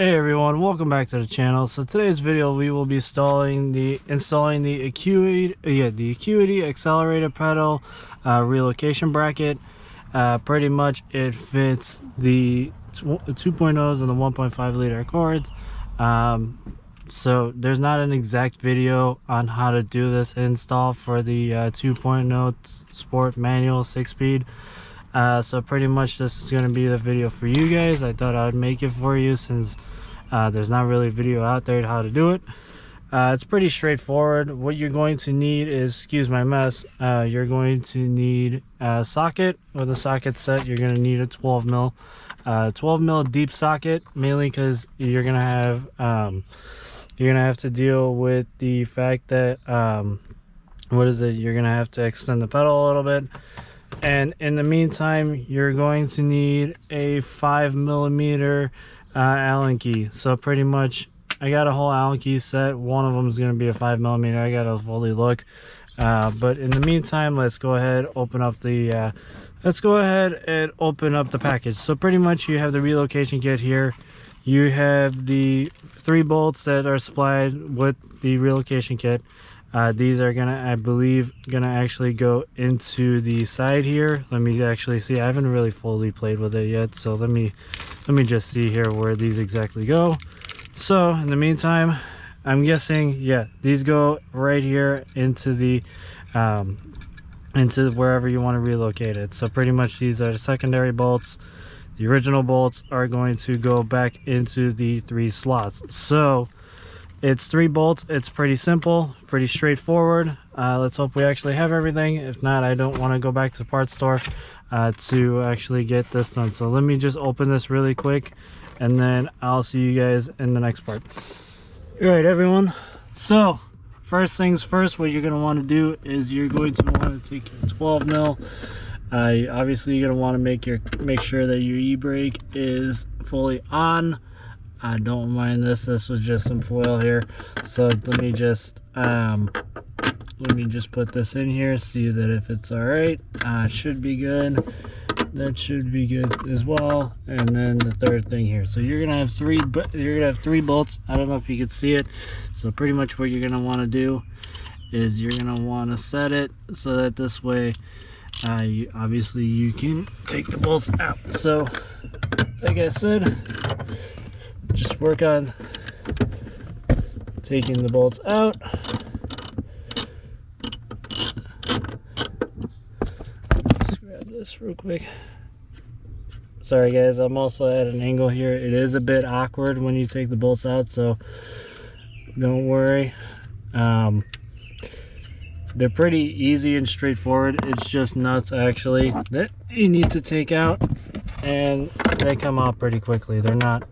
Hey everyone, welcome back to the channel. So today's video we will be installing the Acuity Accelerator Pedal relocation bracket. Pretty much it fits the 2.0s and the 1.5 liter Accords. So there's not an exact video on how to do this install for the 2.0 Sport manual 6-speed. So pretty much this is going to be the video for you guys. I thought I would make it for you since there's not really a video out there how to do it. It's pretty straightforward. What you're going to need is, excuse my mess, you're going to need a socket. With a socket set, you're going to need a 12 mil deep socket, mainly because you're going to have to deal with the fact that you're going to have to extend the pedal a little bit. And in the meantime, you're going to need a 5mm Allen key. So pretty much I got a whole Allen key set. One of them is going to be a 5mm. I gotta fully look, but in the meantime, let's go ahead and open up the package. So pretty much you have the relocation kit here. You have the 3 bolts that are supplied with the relocation kit. These are I believe gonna actually go into the side here. Let me actually see. I haven't really fully played with it yet, so let me just see here where these exactly go. So in the meantime, I'm guessing, yeah, these go right here into the into wherever you want to relocate it. So pretty much these are the secondary bolts. The original bolts are going to go back into the 3 slots. So it's 3 bolts. It's pretty simple, pretty straightforward. Let's hope we actually have everything. If not, I don't want to go back to the parts store to actually get this done. So let me just open this really quick, and then I'll see you guys in the next part. All right, everyone. So first things first, what you're going to want to do is you're going to want to take your 12 mil. Obviously, you're going to want to make sure that your e-brake is fully on. I don't mind this. This was just some foil here. So let me just put this in here, see that if it's all right. It should be good. That should be good as well. And then the third thing here. So you're gonna have 3 bolts. I don't know if you can see it. So pretty much what you're gonna want to do is you're gonna want to set it so that this way, obviously you can take the bolts out. So like I said, just work on taking the bolts out. Just grab this real quick. Sorry guys, I'm also at an angle here. It is a bit awkward when you take the bolts out, so don't worry. They're pretty easy and straightforward. It's just nuts actually that you need to take out, and they come out pretty quickly. They're not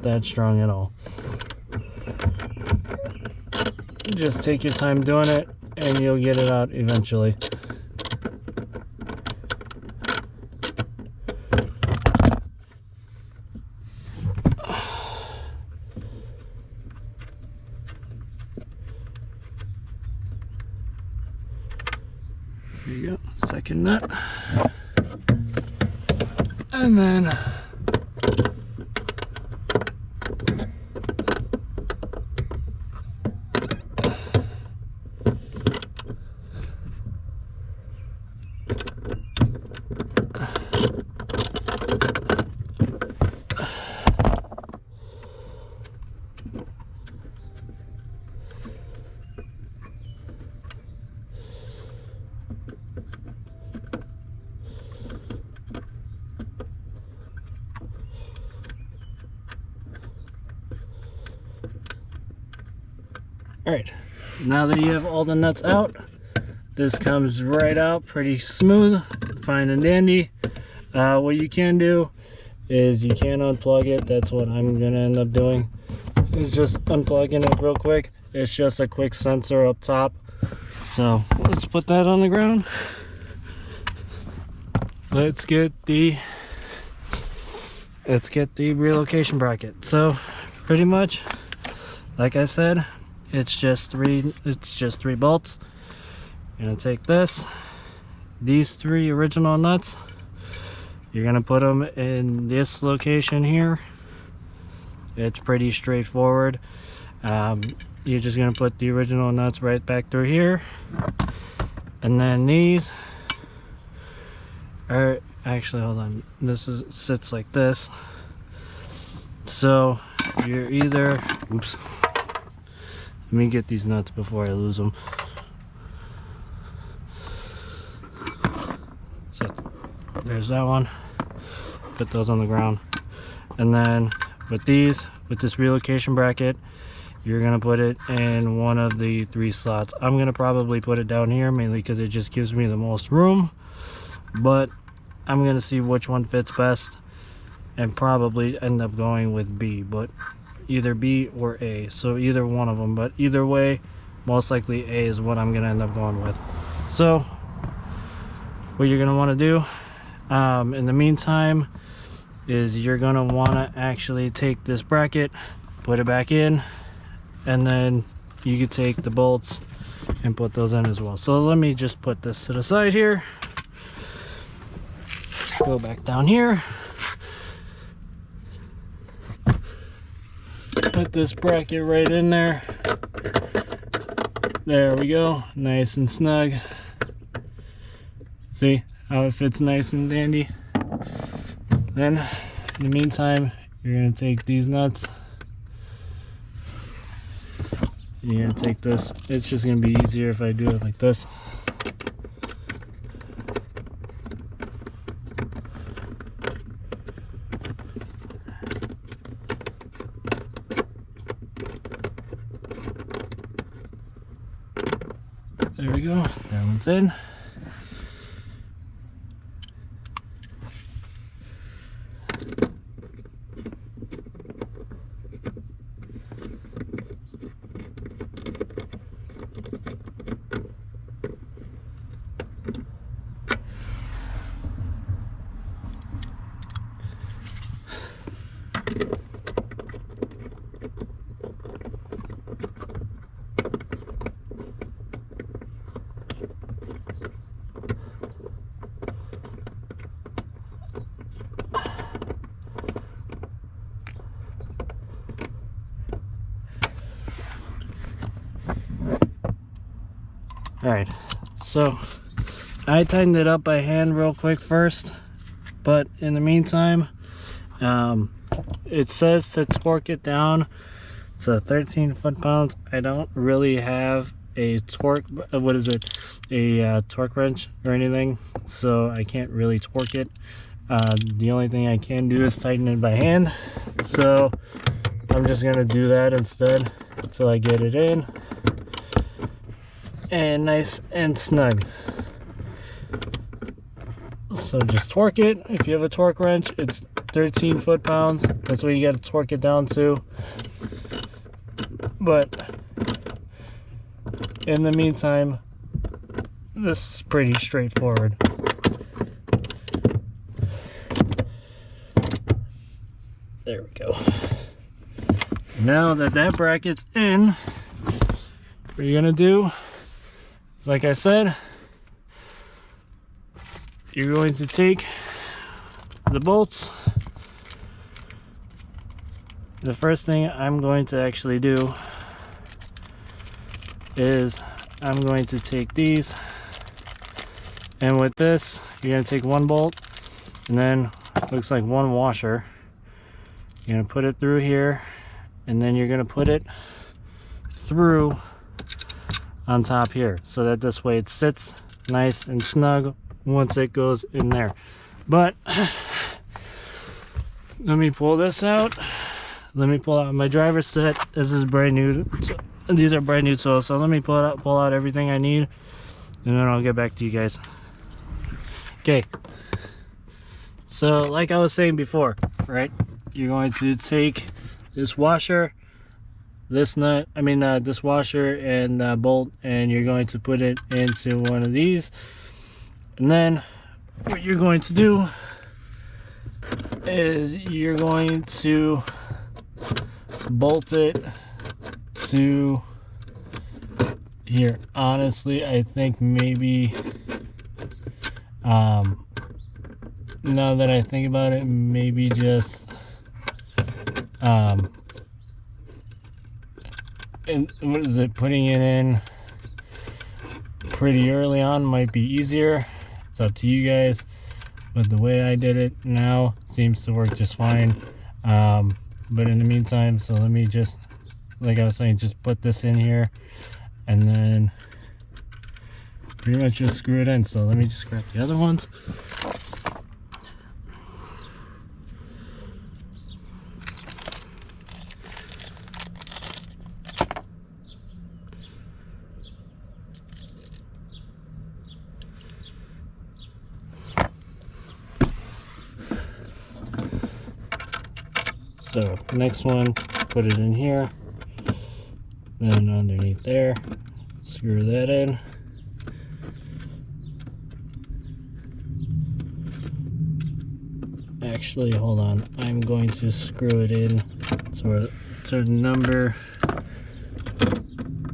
that strong at all. Just take your time doing it and you'll get it out eventually. There you go, second nut. And then Alright, now that you have all the nuts out, this comes right out pretty smooth, fine and dandy. What you can do is you can unplug it. That's what I'm going to end up doing, is just unplugging it real quick. It's just a quick sensor up top. So let's put that on the ground. Let's get the relocation bracket. So pretty much, like I said, it's just three bolts. You're gonna take these 3 original nuts, you're gonna put them in this location here, It's pretty straightforward. You're just gonna put the original nuts right back through here, and then these are actually, hold on, this sits like this. So you're either, oops, let me get these nuts before I lose them. So there's that one. Put those on the ground. And then with these, with this relocation bracket, you're gonna put it in one of the 3 slots. I'm gonna probably put it down here, mainly because it just gives me the most room, but I'm gonna see which one fits best and probably end up going with B, but either B or A, so either one of them. But either way, most likely A is what I'm gonna end up going with. So what you're gonna want to do in the meantime is you're gonna want to actually take this bracket, put it back in, and then you could take the bolts and put those in as well. So let me just put this to the side here. Just go back down here, put this bracket right in there. There we go, nice and snug. See how it fits nice and dandy? Then in the meantime, you're gonna take these nuts, and you're gonna take this. It's just gonna be easier if I do it like this. There we go, that one's in. Alright, so I tightened it up by hand real quick first, but in the meantime, it says to torque it down to 13 foot-pounds. I don't really have a torque, what is it, a torque wrench or anything, so I can't really torque it. The only thing I can do is tighten it by hand, so I'm just gonna do that instead until I get it in and nice and snug. So just torque it. If you have a torque wrench, it's 13 foot-pounds. That's what you got to torque it down to. But in the meantime, this is pretty straightforward. There we go. Now that that bracket's in, what you're gonna do is, like I said, you're going to take the bolts. The first thing I'm going to actually do is I'm going to take these, and with this you're going to take one bolt, and then looks like one washer. You're going to put it through here, and then you're going to put it through on top here, so that this way it sits nice and snug once it goes in there. But let me pull this out. Let me pull out my driver's set. This is brand new. These are brand new tools, so let me pull out everything I need, and then I'll get back to you guys. Okay, so like I was saying before, right, you're going to take this washer, this nut, this washer and bolt, and you're going to put it into one of these. And then what you're going to do is you're going to bolt it to here. Honestly, I think maybe now that I think about it, maybe just and what is it, putting it in pretty early on might be easier. It's up to you guys, but the way I did it now seems to work just fine. But in the meantime, so let me just, like I was saying, just put this in here and then pretty much just screw it in. So let me just grab the other ones. So next one, put it in here, then underneath there, screw that in. Actually, hold on, I'm going to screw it in to number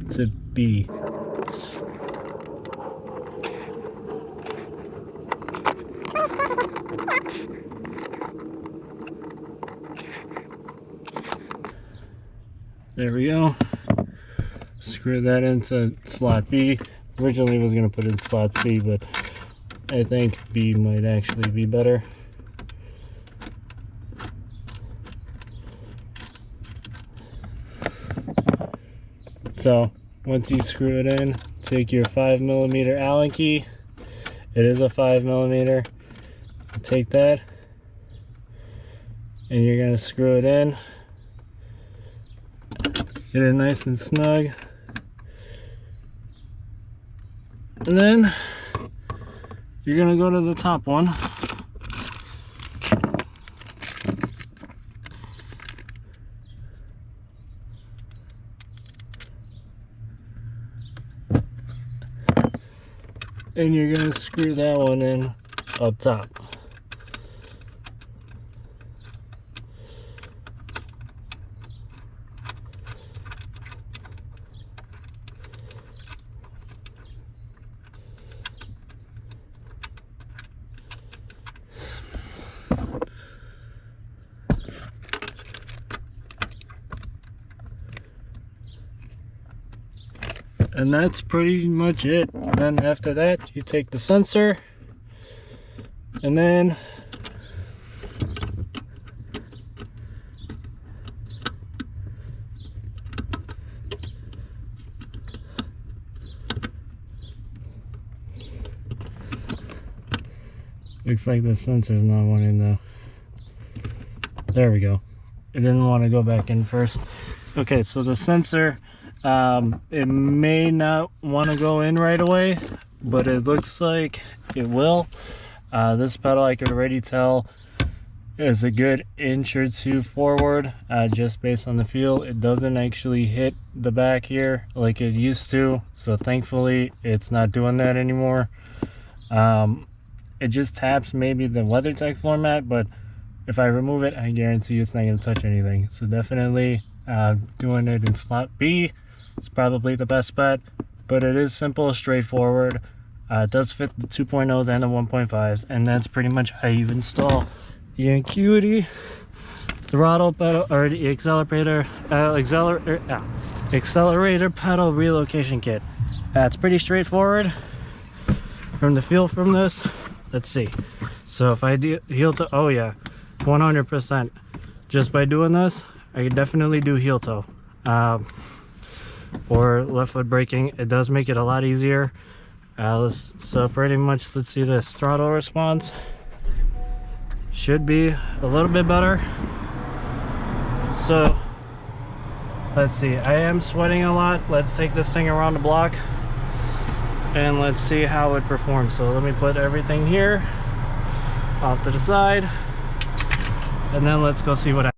to B. There we go. Screw that into slot B. Originally I was going to put it in slot C, but I think B might actually be better. So once you screw it in, take your 5mm Allen key. It is a 5mm. Take that and you're going to screw it in. Get it nice and snug. And then you're going to go to the top one. And you're going to screw that one in up top. And that's pretty much it. Then after that, you take the sensor and then looks like the sensor's not wanting to. There we go. It didn't want to go back in first. Okay, so the sensor, it may not want to go in right away, but it looks like it will. This pedal, I could already tell, is a good inch or two forward, just based on the feel. It doesn't actually hit the back here like it used to, so thankfully it's not doing that anymore. It just taps maybe the WeatherTech floor mat, but if I remove it, I guarantee you it's not going to touch anything. So definitely doing it in slot B is probably the best bet, but it is simple, straightforward. It does fit the 2.0s and the 1.5s, and that's pretty much how you install the Acuity throttle pedal, or the accelerator pedal relocation kit. It's pretty straightforward from the feel from this. Let's see. So if I do heel toe, oh yeah, 100%. Just by doing this, I could definitely do heel toe or left foot braking. It does make it a lot easier. So pretty much, let's see, this throttle response should be a little bit better. So let's see, I am sweating a lot. Let's take this thing around the block and let's see how it performs. So let me put everything here off to the side and then let's go see what happens.